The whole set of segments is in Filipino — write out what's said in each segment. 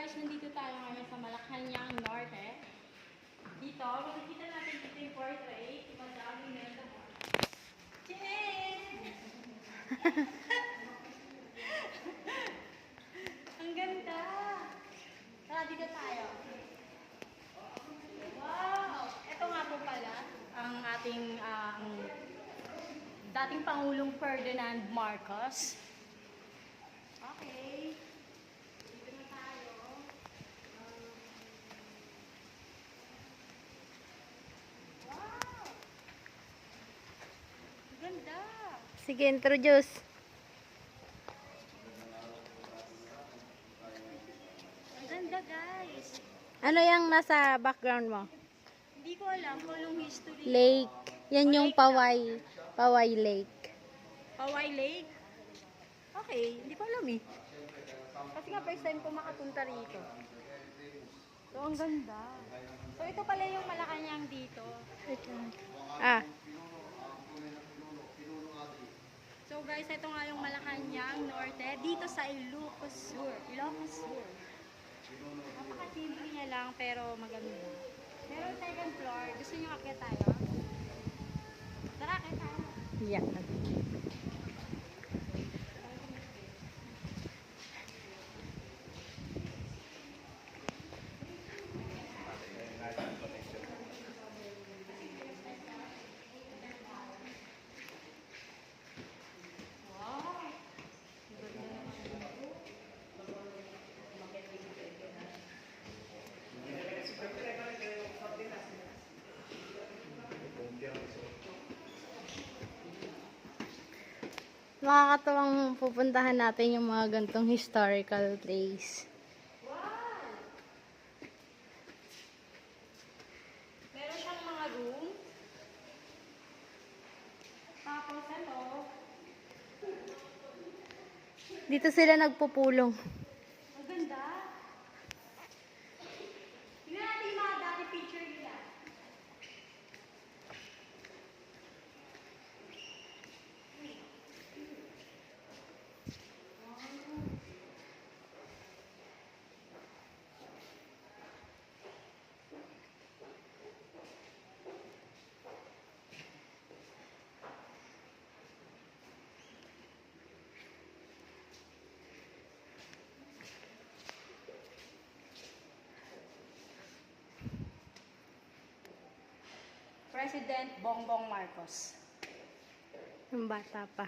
guys, nandito tayo ngayon sa Malacanang Norte. Dito, makikita natin dito yung portrait. Madami na ito. Cheers! Ang ganda! Tara, dito tayo. Wow! Ito nga po pala, ang ating dating Pangulong Ferdinand Marcos. Okay. Dito na tayo. Wow! Ang ganda! Sige, introduce. Ang ganda, guys! Ano yung nasa background mo? Hindi ko alam kung yung history. Lake. Yan yung Paway. Paway Lake. Paway Lake? Okay, hindi ko alam eh. Kasi nga first time ko makapunta rito. So, ang ganda. So, ito pala yung Malacanang dito. Ah, So, guys, ito nga yung Malacanang Norte. Dito sa Ilocos Sur. Ilocos Sur. Napaka-simple niya lang, pero maganda. Meron second floor. Gusto niyo akyat tayo? Tara, akyat tayo. yan. Makakatuwang pupuntahan natin yung mga gantong historical place. Meron siyang mga room. Tapos ano, Dito sila nagpupulong. ang ganda. Tingnan natin yung mga dati picture nila. President Bongbong Marcos. Yung bata pa.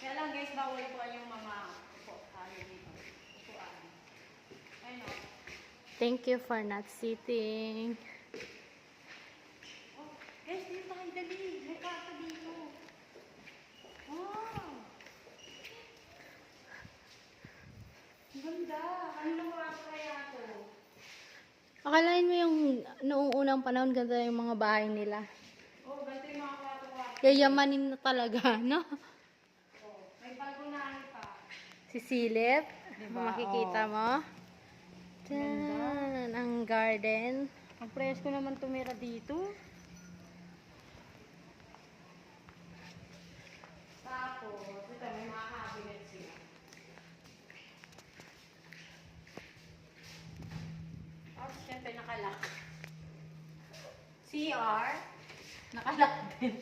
Kaya lang guys, bawal po yung mga dito. Upuan. Ayun o. Thank you for not sitting. Oh, guys, dito tayo dali. May kata dito. Wow! Ang ganda. Ano naman kaya ito? Akalain mo yung noong unang panahon, ganda yung mga bahay nila. Oh, ganito yung mga kwarto-kwarto. Yayamanin na talaga, no? Oh, may balkonahe pa. Sisilip. Diba? Makikita Oh. mo. Diyan, ang garden. Ang presko naman tumira dito. Tapos, ito may mga cabinet sila. Tapos, syempre nakalak. CR, nakalak din.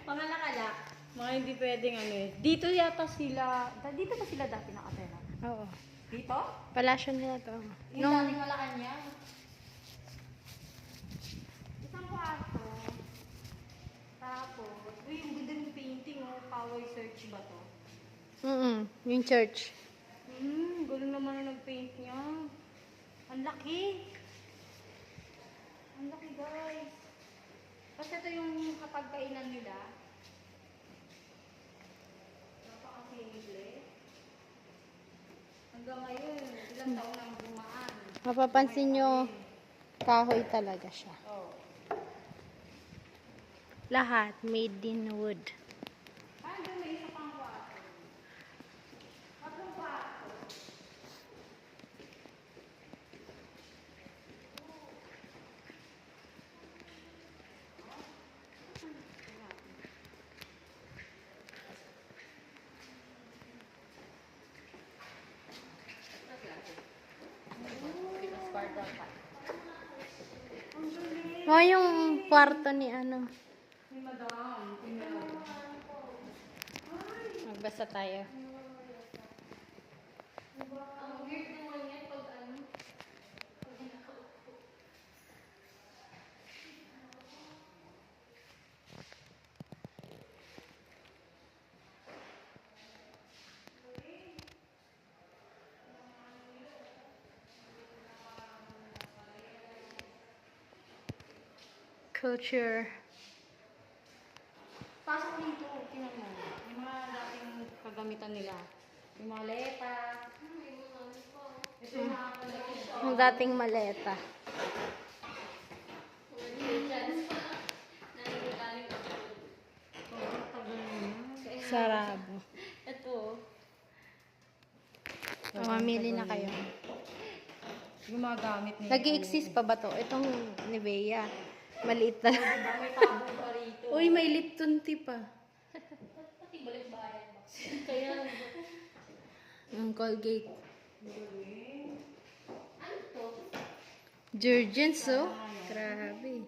Mga nakalak. Mga hindi pwedeng ano eh. Dito yata sila, dito pa sila dati nakatera. Oo. Dito? Palasyo nila to. Yung dating Malacanang. Isang kwarto. Tapos, uy, yung ganda ng painting, oh. Paway Search ba to? Yung church. Galing naman na nag-paint niya. Ang laki. Ang laki, guys. Kasi ito yung kapag kainan nila. Napaka-simple. Hanggang ngayon, ilang taon nang dumaan. Mapapansin nyo, kahoy talaga siya. Oh. Lahat made in wood. Hanggang may isa pang kwarto. Tatlong kwarto. Oh, yung kwarto ni ano. Ni Madam. Magbasa tayo. Ang weird naman yan pag ano. Culture. Pasok dito, tingnan mo. Yung mga dating kagamitan nila. Yung mga lepa. Ito yung mga kagamitan. Yung dating maleta. Sarado. Ito. Mamili na kayo. Yung mga gamit nila. Nag-i-exist pa ba to? Itong Nivea. Maliit na. Diba may tabo pa rito. Uy, may Lipton tea pa. Pati balik bayan. Kaya Ang Colgate. ano to? Jergens, oh. Grabe.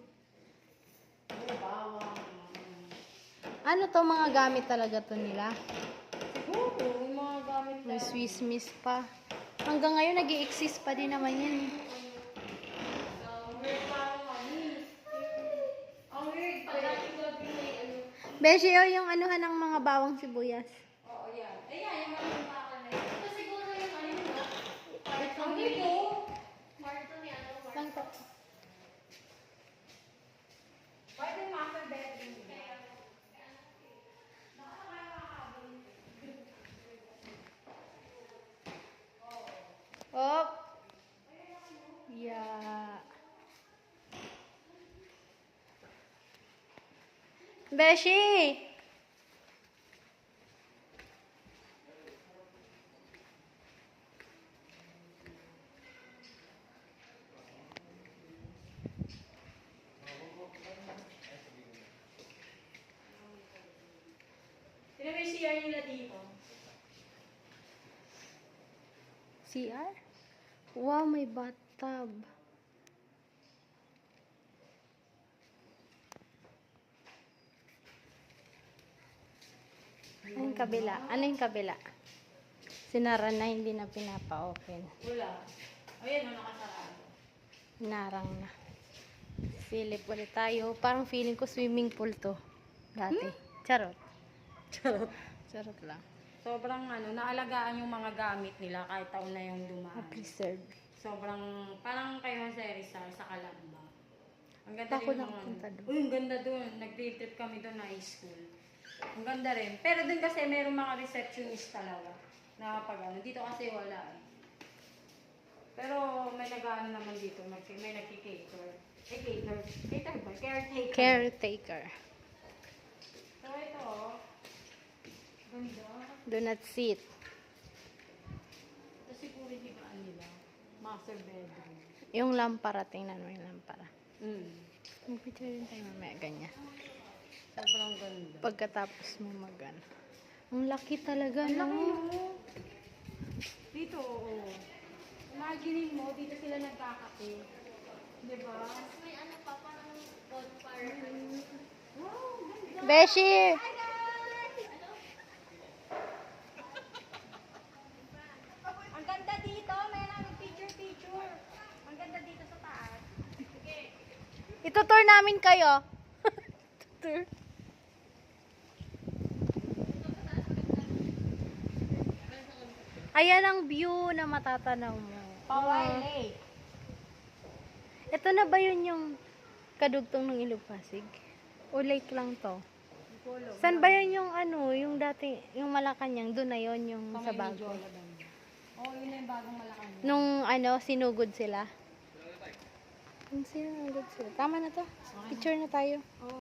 Bawang. Ano to, mga gamit talaga to nila? Siguro, yung mga gamit May Swiss Miss pa. Hanggang ngayon, nag-i-exist pa din naman yan. Ang weird parang ano eh. Ang weird pa dating gabi may ano. Beshi, oh, yung anuhan ng mga bawang sibuyas. Oo, yan. Ayan, yung mga bakal na yun. Ito siguro yung ano yun, no? Ang dito. Kwarto ni ano, Lang to. Pwede master bedroom. Oh. Yeah. Beshi! Sino may CR nila dito? CR? Wow, may bathtub. Ano yung kabila? Ano yung kabila? Sinara na, hindi na pinapa-open. Wala. Ayan, nakasarado. Narang na. Silip ulit tayo. Parang feeling ko swimming pool to. Dati. Charot. Charot. Charot lang. Sobrang ano, naalagaan yung mga gamit nila kahit taon na yung dumaan. Preserve. Sobrang, parang kayo sa Rizal, sa Calamba. Ang ganda Ako rin yung nakapunta ano. doon. Uy, ang ganda doon. Nag-trip kami doon na high school. Ang ganda rin. Pero doon kasi merong mga receptionist talaga. Na pag ano, dito kasi wala eh. Pero may nag-ano naman dito, may nagki-cater. Cater. Cater ba? Caretaker. Caretaker. So ito, oh. Ganda. Do not sit. Ito siguro yung higaan nila. Master bedroom. Yung lampara, tingnan mo yung lampara. Mag-picture rin tayo mamaya, ganyan. Sobrang ganda. Pagkatapos mo mag-ano. Ang laki talaga, Ang no? laki mo. Dito, oo. Imagine mo, dito sila nagkakape. Diba? May ano pa, parang bonfire. Wow, ganda. Beshi! Hi guys! Ang ganda dito, may namin picture. Ang ganda dito sa taas. Itutour namin kayo. Tour. Ayan ang view na matatanaw mo. Paway Lake. Ito na ba yun yung kadugtong ng Ilog Pasig? O lake lang to? Saan ba yun yung ano, yung dati, yung Malacanang, doon na yun yung sa bago? Oo, yun na yung bagong Malacanang. Nung ano, sinugod sila. Nung sinugod sila. Tama na to. Picture na tayo.